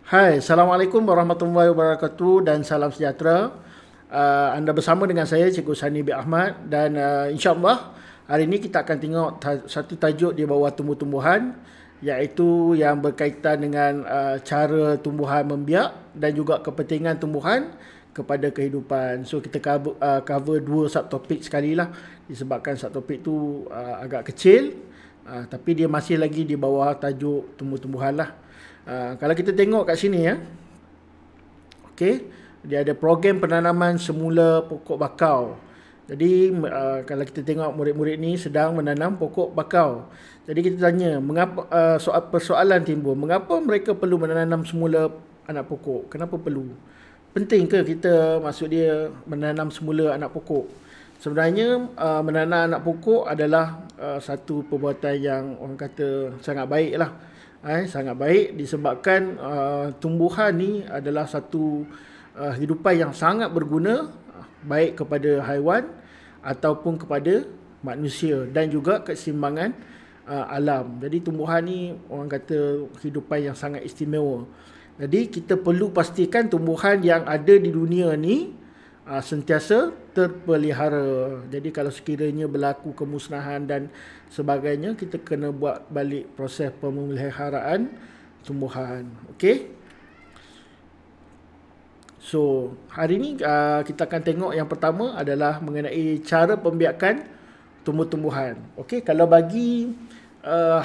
Hai, Assalamualaikum warahmatullahi wabarakatuh dan salam sejahtera. Anda bersama dengan saya, Cikgu Sani bin Ahmad, dan insyaAllah hari ini kita akan tengok satu tajuk di bawah tumbuh-tumbuhan, iaitu yang berkaitan dengan cara tumbuhan membiak dan juga kepentingan tumbuhan kepada kehidupan. So kita cover dua subtopik sekali lah, disebabkan subtopik tu agak kecil, tapi dia masih lagi di bawah tajuk tumbuh-tumbuhan lah. Kalau kita tengok kat sini ya, okey, dia ada program penanaman semula pokok bakau. Jadi kalau kita tengok murid-murid ni sedang menanam pokok bakau. Jadi kita tanya, mengapa persoalan timbul, mengapa mereka perlu menanam semula anak pokok? Kenapa perlu? Penting ke kita, maksud dia, menanam semula anak pokok? Sebenarnya menanam anak pokok adalah satu perbuatan yang orang kata sangat baik lah. Sangat baik disebabkan tumbuhan ni adalah satu hidupan yang sangat berguna, baik kepada haiwan ataupun kepada manusia dan juga keseimbangan alam. Jadi tumbuhan ni orang kata hidupan yang sangat istimewa. Jadi kita perlu pastikan tumbuhan yang ada di dunia ni sentiasa terpelihara. Jadi kalau sekiranya berlaku kemusnahan dan sebagainya, kita kena buat balik proses pemeliharaan tumbuhan. Okey. So, hari ni kita akan tengok yang pertama adalah mengenai cara pembiakan tumbuh-tumbuhan. Okey, kalau bagi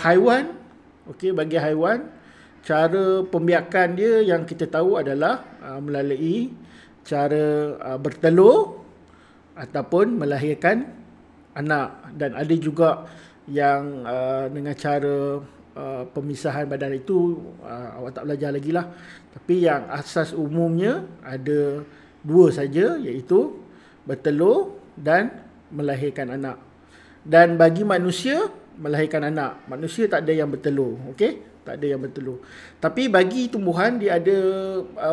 haiwan, okey, bagi haiwan, cara pembiakan dia yang kita tahu adalah melalui cara bertelur ataupun melahirkan anak, dan ada juga yang dengan cara pemisahan badan itu awak tak belajar lagi lah, tapi yang asas umumnya ada dua saja, iaitu bertelur dan melahirkan anak. Dan bagi manusia, melahirkan anak, manusia tak ada yang bertelur, okey, tak ada yang bertelur. Tapi bagi tumbuhan dia ada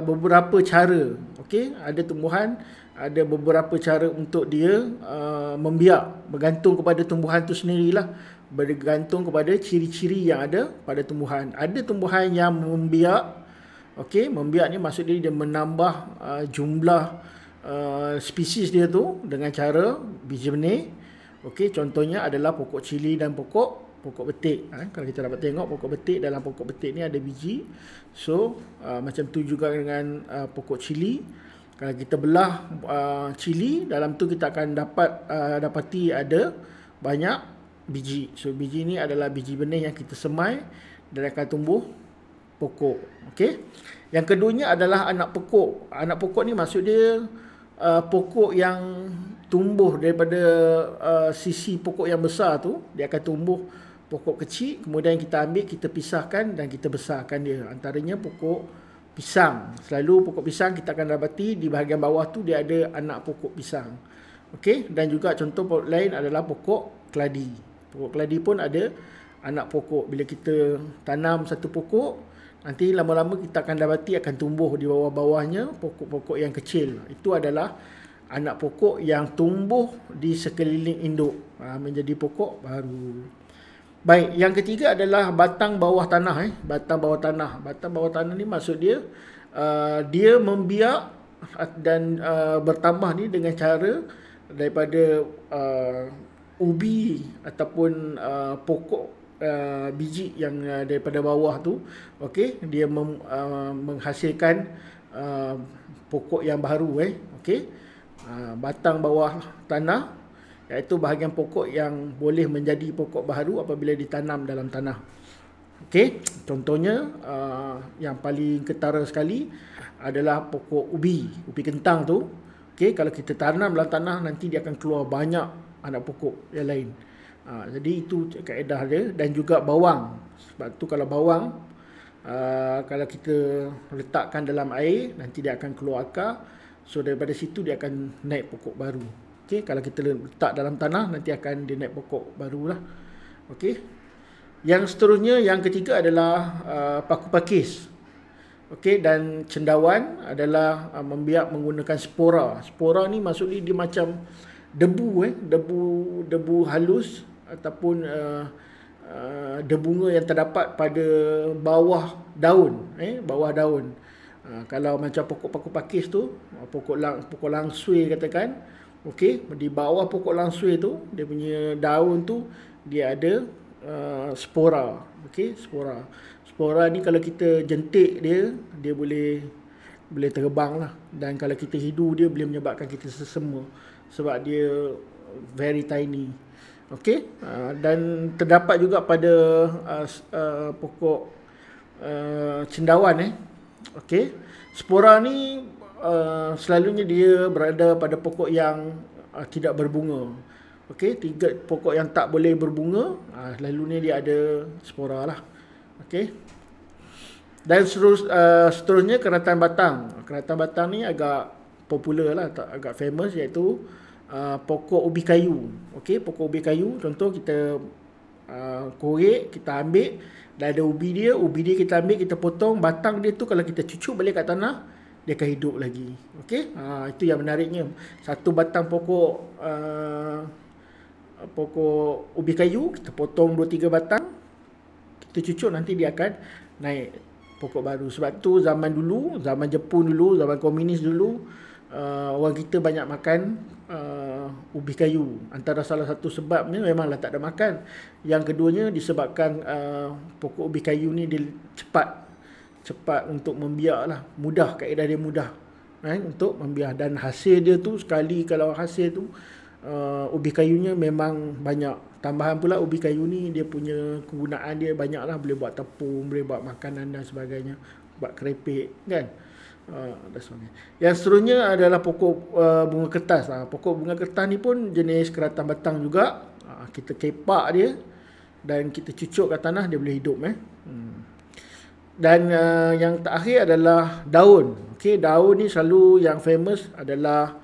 beberapa cara, okey, ada tumbuhan ada beberapa cara untuk dia membiak, bergantung kepada tumbuhan tu sendirilah, bergantung kepada ciri-ciri yang ada pada tumbuhan. Ada tumbuhan yang membiak, okey, membiak ni maksud dia menambah jumlah spesies dia tu dengan cara biji benih. Okey, contohnya adalah pokok cili dan pokok betik. Kalau kita dapat tengok pokok betik, dalam pokok betik ni ada biji. So macam tu juga dengan pokok cili. Kalau kita belah cili, dalam tu kita akan dapati ada banyak biji. So biji ni adalah biji benih yang kita semai dan akan tumbuh pokok. Okey. Yang keduanya adalah anak pokok. Anak pokok ni maksud dia pokok yang tumbuh daripada sisi pokok yang besar tu, dia akan tumbuh pokok kecil, kemudian kita ambil, kita pisahkan dan kita besarkan dia. Antaranya pokok pisang. Selalu pokok pisang kita akan dapati di bahagian bawah tu dia ada anak pokok pisang. Okey, dan juga contoh pokok lain adalah pokok keladi. Pokok keladi pun ada anak pokok. Bila kita tanam satu pokok, nanti lama-lama kita akan dapati akan tumbuh di bawah-bawahnya pokok-pokok yang kecil. Itu adalah anak pokok yang tumbuh di sekeliling induk menjadi pokok baru. Baik, yang ketiga adalah batang bawah tanah. Batang bawah tanah. Batang bawah tanah ni maksud dia dia membiak dan bertambah ni dengan cara daripada ubi ataupun pokok biji yang daripada bawah tu, okey, dia menghasilkan pokok yang baru, okey. Batang bawah tanah iaitu bahagian pokok yang boleh menjadi pokok baru apabila ditanam dalam tanah. Okey, contohnya yang paling ketara sekali adalah pokok ubi kentang tu. Okey, kalau kita tanam dalam tanah, nanti dia akan keluar banyak anak pokok yang lain. Jadi itu kaedah dia. Dan juga bawang. Sebab tu kalau bawang kalau kita letakkan dalam air, nanti dia akan keluar akar. So daripada situ dia akan naik pokok baru. Okey, kalau kita letak dalam tanah, nanti akan dia naik pokok barulah. Okey. Yang seterusnya, yang ketiga adalah paku pakis. Okey, dan cendawan adalah membiak menggunakan spora. Spora ni maksudnya dia macam debu, debu halus ataupun debunga yang terdapat pada bawah daun, bawah daun. Kalau macam pokok paku pakis tu, pokok langsui katakan, okey, di bawah pokok langsui tu, dia punya daun tu dia ada spora. Okey, spora. Spora ni kalau kita jentik dia, dia boleh terbang lah. Dan kalau kita hidu dia boleh menyebabkan kita sesema sebab dia very tiny. Okey, dan terdapat juga pada pokok cendawan. Okey, spora ni selalunya dia berada pada pokok yang tidak berbunga. Okey, 3 pokok yang tak boleh berbunga, selalunya dia ada spora lah. Okey. Dan seterusnya keratan batang. Keratan batang ni agak popular lah, agak famous, iaitu pokok ubi kayu. Okey, pokok ubi kayu, contoh kita korek, kita ambil, dah ada ubi dia kita ambil, kita potong, batang dia tu kalau kita cucuk balik kat tanah, dia akan hidup lagi. Okey, itu yang menariknya. Satu batang pokok ubi kayu, kita potong 2-3 batang, kita cucuk, nanti dia akan naik pokok baru. Sebab tu zaman dulu, zaman Jepun dulu, zaman komunis dulu, orang kita banyak makan ubi kayu. Antara salah satu sebabnya memanglah tak ada makan. Yang keduanya disebabkan pokok ubi kayu ni dia cepat untuk membiak lah. Mudah, kaedah dia mudah untuk membiak. Dan hasil dia tu, sekali kalau hasil tu ubi kayunya memang banyak. Tambahan pula ubi kayu ni dia punya kegunaan dia banyak lah. Boleh buat tepung, boleh buat makanan dan sebagainya, buat keripik kan. Yang seterusnya adalah pokok bunga kertas. Pokok bunga kertas ni pun jenis keratan batang juga. Kita kepak dia dan kita cucuk kat tanah, dia boleh hidup. Dan yang terakhir adalah daun. Okey, daun ni selalu yang famous adalah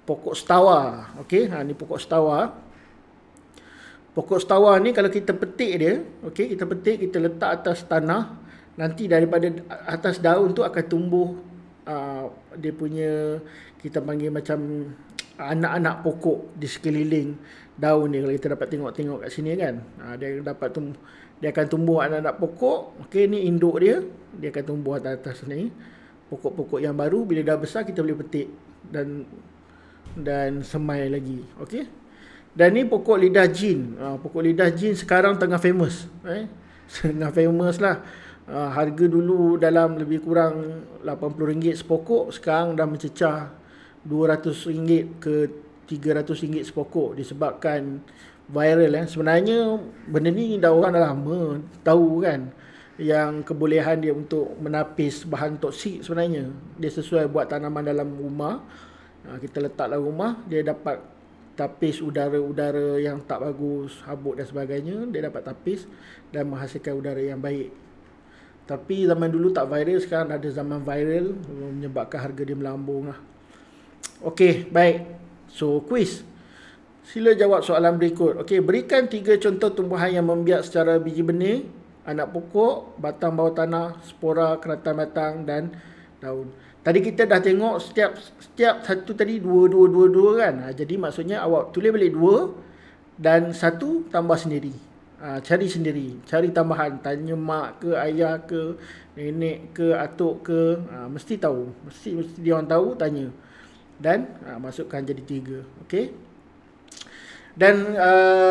pokok setawa. Okey, ni pokok setawa. Pokok setawa ni kalau kita petik dia, okey, kita petik, kita letak atas tanah, nanti daripada atas daun tu akan tumbuh dia punya, kita panggil macam anak-anak pokok di sekeliling daun ni. Kalau kita dapat tengok kat sini kan, dia akan tumbuh anak-anak pokok. Okey, ni induk dia akan tumbuh atas ni. Pokok-pokok yang baru bila dah besar kita boleh petik dan semai lagi. Okey. Dan ni pokok lidah jin. Pokok lidah jin sekarang tengah famous. Tengah famous lah. Harga dulu dalam lebih kurang RM80 sepokok, sekarang dah mencecah RM200 ke RM300 sepokok disebabkan viral. Sebenarnya benda ni orang dah lama tahu kan, yang kebolehan dia untuk menapis bahan toksik. Sebenarnya dia sesuai buat tanaman dalam rumah. Kita letak dalam rumah, dia dapat tapis udara-udara yang tak bagus, habuk dan sebagainya, dia dapat tapis dan menghasilkan udara yang baik. Tapi zaman dulu tak viral, sekarang ada zaman viral, menyebabkan harga dia melambung lah. Okey, baik. So, quiz. Sila jawab soalan berikut. Okey, berikan 3 contoh tumbuhan yang membiak secara biji benih, anak pokok, batang bawah tanah, spora, keratan batang dan daun. Tadi kita dah tengok setiap satu tadi 2 kan. Jadi maksudnya awak tulis balik 2 dan 1 tambah sendiri. Cari sendiri, cari tambahan, tanya mak ke, ayah ke, nenek ke, atuk ke, mesti tahu. Mesti dia orang tahu, tanya. Dan masukkan jadi 3. Okey. Dan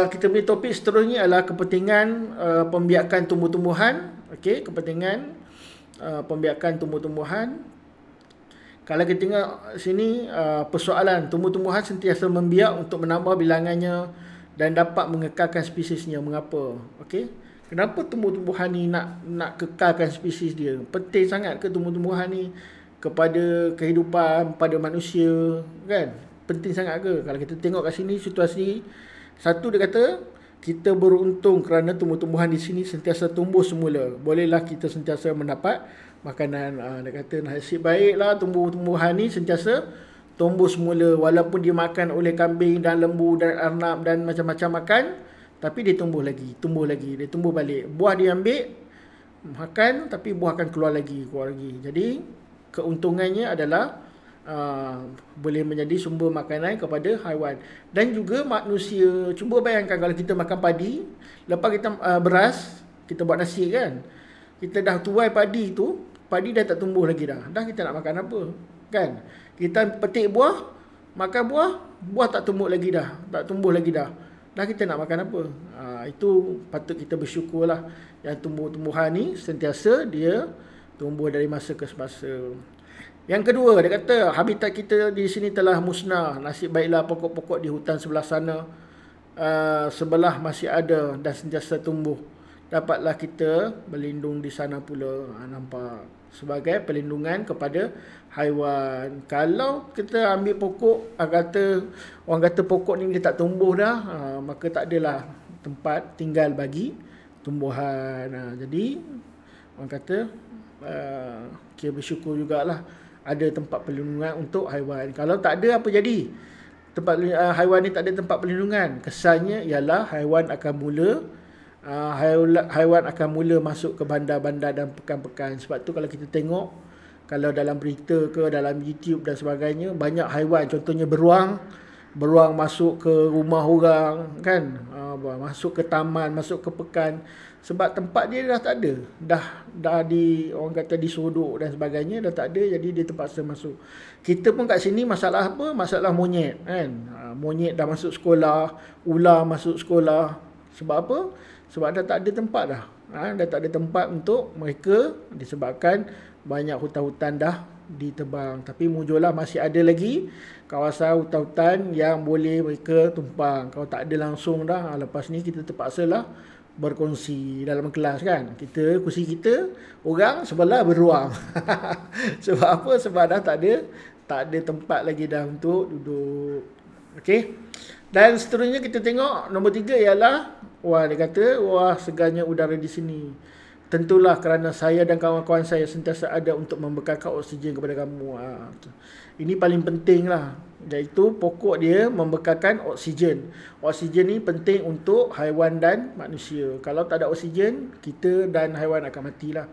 kita punya topik seterusnya adalah kepentingan pembiakan tumbuh-tumbuhan. Okey, kepentingan pembiakan tumbuh-tumbuhan. Kalau kita tengok sini, persoalan tumbuh-tumbuhan sentiasa membiak untuk menambah bilangannya dan dapat mengekalkan spesiesnya. Mengapa? Okey. Kenapa tumbuh-tumbuhan ni nak kekalkan spesies dia? Penting sangat ke tumbuh-tumbuhan ni kepada kehidupan, pada manusia kan? Penting sangat ke? Kalau kita tengok kat sini situasi satu, dia kata kita beruntung kerana tumbuh-tumbuhan di sini sentiasa tumbuh semula. Bolehlah kita sentiasa mendapat makanan. Dia kata nasib baiklah tumbuh-tumbuhan ni sentiasa tumbuh semula, walaupun dia makan oleh kambing dan lembu dan arnab dan macam-macam makan, tapi dia tumbuh lagi, dia tumbuh balik. Buah dia ambil makan, tapi buah akan keluar lagi. Jadi keuntungannya adalah boleh menjadi sumber makanan kepada haiwan dan juga manusia. Cuba bayangkan kalau kita makan padi, lepas kita beras, kita buat nasi kan. kita dah tuai padi tu, padi dah tak tumbuh lagi dah. Dah kita nak makan apa? Kan? Kita petik buah, makan buah, buah tak tumbuh lagi dah. Tak tumbuh lagi dah. Dah kita nak makan apa? Itu patut kita bersyukurlah yang tumbuh-tumbuhan ni sentiasa dia tumbuh dari masa ke semasa. Yang kedua, dia kata habitat kita di sini telah musnah. Nasib baiklah pokok-pokok di hutan sebelah sana sebelah masih ada dan sentiasa tumbuh. Dapatlah kita berlindung di sana pula. Nampak? Sebagai perlindungan kepada haiwan. Kalau kita ambil pokok, orang kata pokok ni dia tak tumbuh dah, maka tak adalah tempat tinggal bagi tumbuhan. Jadi orang kata kita bersyukur jugalah ada tempat perlindungan untuk haiwan. Kalau tak ada, apa jadi? Haiwan ni tak ada tempat perlindungan. Kesannya ialah haiwan akan mula masuk ke bandar-bandar dan pekan-pekan. Sebab tu kalau kita tengok, kalau dalam berita ke dalam YouTube dan sebagainya, banyak haiwan, contohnya beruang masuk ke rumah orang kan, masuk ke taman, masuk ke pekan, sebab tempat dia dah tak ada, dah orang kata disodok dan sebagainya, dah tak ada, jadi dia terpaksa masuk. Kita pun kat sini masalah apa? Masalah monyet kan. Monyet dah masuk sekolah, ular masuk sekolah. Sebab apa? Sebab dah tak ada tempat dah. Dah tak ada tempat untuk mereka disebabkan banyak hutan-hutan dah ditebang. Tapi mujurlah masih ada lagi kawasan hutan-hutan yang boleh mereka tumpang. Kalau tak ada langsung dah, lepas ni kita terpaksalah berkongsi dalam kelas kan. Kursi kita, orang sebelah beruang. Sebab apa? Sebab dah tak ada tempat lagi dah untuk duduk. Okey. Dan seterusnya kita tengok nombor 3 ialah, dia kata, segarnya udara di sini. Tentulah kerana saya dan kawan-kawan saya sentiasa ada untuk membekalkan oksigen kepada kamu. Ini paling penting lah. Iaitu pokok dia membekalkan oksigen. Oksigen ni penting untuk haiwan dan manusia. Kalau tak ada oksigen, kita dan haiwan akan matilah.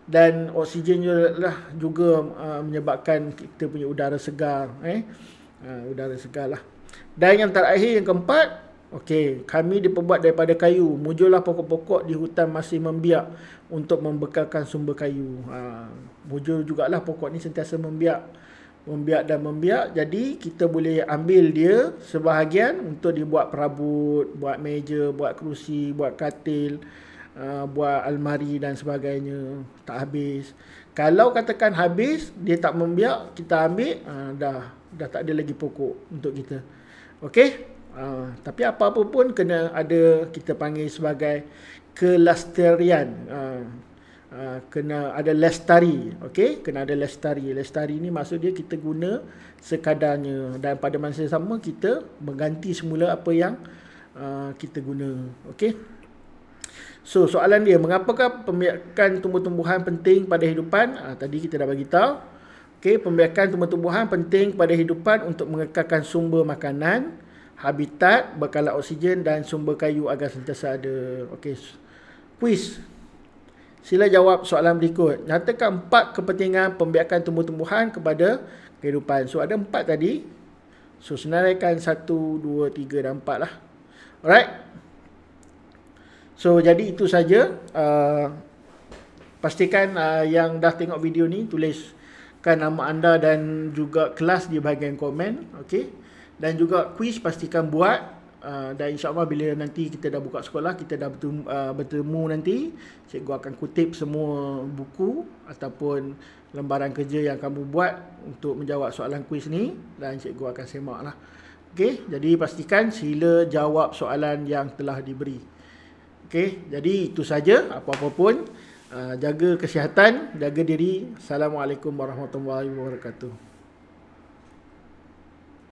Dan oksigen juga menyebabkan kita punya udara segar. Udara segar lah. Dan yang terakhir, yang keempat, kami diperbuat daripada kayu. Mujurlah pokok-pokok di hutan masih membiak untuk membekalkan sumber kayu. Mujur jugalah pokok ni sentiasa membiak dan membiak. Jadi kita boleh ambil dia sebahagian untuk dibuat perabot, buat meja, buat kerusi, buat katil, buat almari dan sebagainya. Tak habis. Kalau katakan habis, dia tak membiak, kita ambil, dah tak ada lagi pokok untuk kita. Okey? Tapi apa-apa pun kena ada, kita panggil sebagai kelestarian. Kena ada lestari. Okey? Kena ada lestari. Lestari ni maksud dia kita guna sekadarnya, dan pada masa yang sama kita mengganti semula apa yang kita guna. Okey? So soalan dia, mengapakah pembiakan tumbuh-tumbuhan penting pada hidupan? Tadi kita dah bagi tahu. Okey, pembiakan tumbuh-tumbuhan penting pada hidupan untuk mengekalkan sumber makanan, habitat, bekalan oksigen dan sumber kayu agar sentiasa ada. Okey, kuis. Sila jawab soalan berikut. Nyatakan 4 kepentingan pembiakan tumbuh-tumbuhan kepada kehidupan. So ada 4 tadi. So senaraikan 1, 2, 3 dan 4 lah. Alright. So jadi itu saja. Pastikan yang dah tengok video ni tuliskan nama anda dan juga kelas di bahagian komen. Okey. Dan juga kuis pastikan buat. Dan insyaAllah bila nanti kita dah buka sekolah, kita dah bertemu nanti, cikgu akan kutip semua buku ataupun lembaran kerja yang kamu buat untuk menjawab soalan kuis ni, dan cikgu akan semak lah. Okey, jadi pastikan sila jawab soalan yang telah diberi. Okey, jadi itu saja. Apa-apa pun, jaga kesihatan, jaga diri. Assalamualaikum warahmatullahi wabarakatuh.